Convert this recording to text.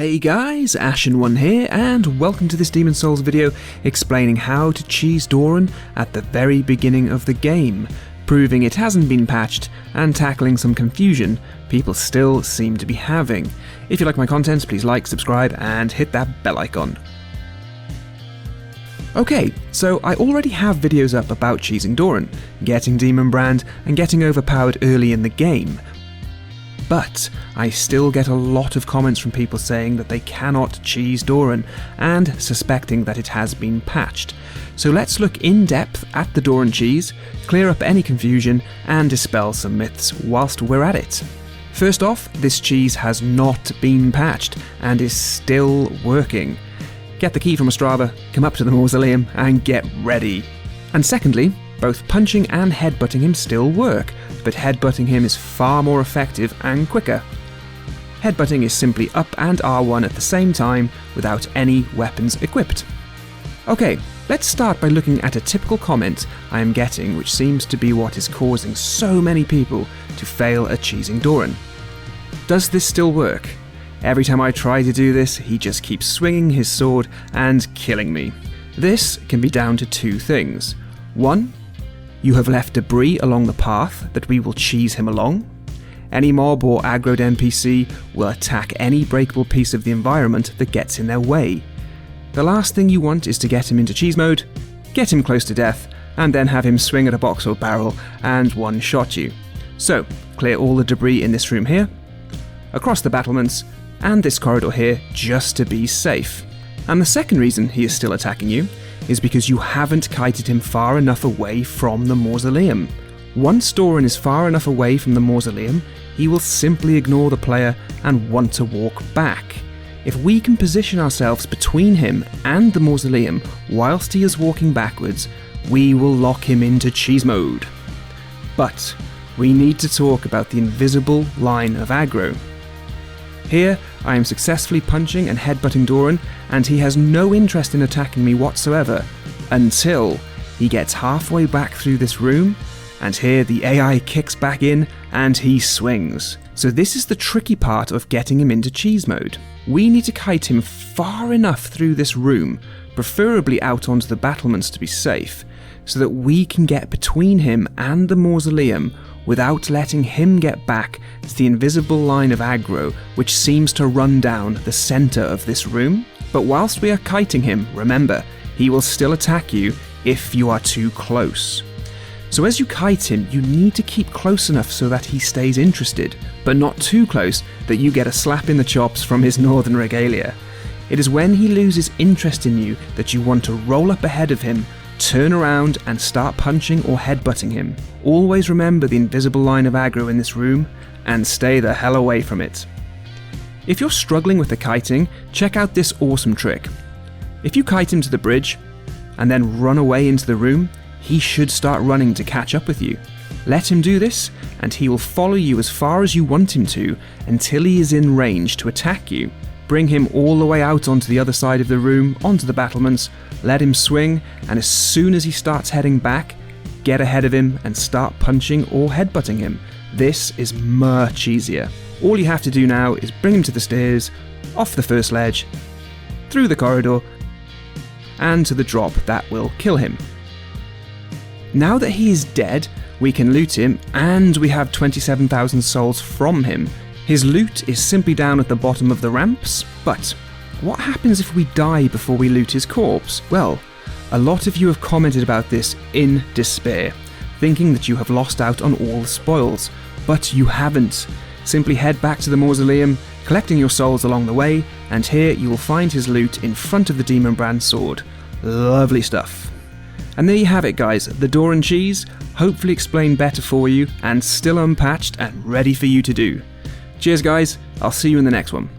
Hey guys, Ashen One here, and welcome to this Demon Souls video explaining how to cheese Doran at the very beginning of the game, proving it hasn't been patched and tackling some confusion people still seem to be having. If you like my content, please like, subscribe, and hit that bell icon. Okay, so I already have videos up about cheesing Doran, getting Demonbrandt, and getting Overpowered early in the game. But I still get a lot of comments from people saying that they cannot cheese Doran and suspecting that it has been patched. So let's look in depth at the Doran cheese, clear up any confusion and dispel some myths whilst we're at it. First off, this cheese has not been patched and is still working. Get the key from Ostrava, come up to the mausoleum and get ready. And secondly, both punching and headbutting him still work, but headbutting him is far more effective and quicker. Headbutting is simply up and R1 at the same time without any weapons equipped. Okay, let's start by looking at a typical comment I am getting, which seems to be what is causing so many people to fail at cheesing Doran. Does this still work? Every time I try to do this, he just keeps swinging his sword and killing me. This can be down to two things. One, you have left debris along the path that we will cheese him along. Any mob or aggroed NPC will attack any breakable piece of the environment that gets in their way. The last thing you want is to get him into cheese mode, get him close to death, and then have him swing at a box or barrel and one-shot you. So, clear all the debris in this room here, across the battlements, and this corridor here just to be safe. And the second reason he is still attacking you is because you haven't kited him far enough away from the mausoleum. Once Doran is far enough away from the mausoleum, he will simply ignore the player and want to walk back. If we can position ourselves between him and the mausoleum whilst he is walking backwards, we will lock him into cheese mode. But we need to talk about the invisible line of aggro. Here, I am successfully punching and headbutting Doran, and he has no interest in attacking me whatsoever, until he gets halfway back through this room, and here the AI kicks back in, and he swings. So this is the tricky part of getting him into cheese mode. We need to kite him far enough through this room, preferably out onto the battlements to be safe, so that we can get between him and the mausoleum without letting him get back to the invisible line of aggro which seems to run down the centre of this room. But whilst we are kiting him, remember, he will still attack you if you are too close. So as you kite him, you need to keep close enough so that he stays interested, but not too close that you get a slap in the chops from his northern regalia. It is when he loses interest in you that you want to roll up ahead of him, turn around and start punching or headbutting him. Always remember the invisible line of aggro in this room and stay the hell away from it. If you're struggling with the kiting, check out this awesome trick. If you kite him to the bridge and then run away into the room, he should start running to catch up with you. Let him do this and he will follow you as far as you want him to until he is in range to attack you. Bring him all the way out onto the other side of the room, onto the battlements, let him swing, and as soon as he starts heading back, get ahead of him and start punching or headbutting him. This is much easier. All you have to do now is bring him to the stairs, off the first ledge, through the corridor, and to the drop that will kill him. Now that he is dead, we can loot him, and we have 27,000 souls from him. His loot is simply down at the bottom of the ramps, but what happens if we die before we loot his corpse? Well, a lot of you have commented about this in despair, thinking that you have lost out on all the spoils, but you haven't. Simply head back to the mausoleum, collecting your souls along the way, and here you will find his loot in front of the Demonbrandt sword. Lovely stuff. And there you have it guys, the Doran cheese, hopefully explained better for you, and still unpatched and ready for you to do. Cheers guys, I'll see you in the next one.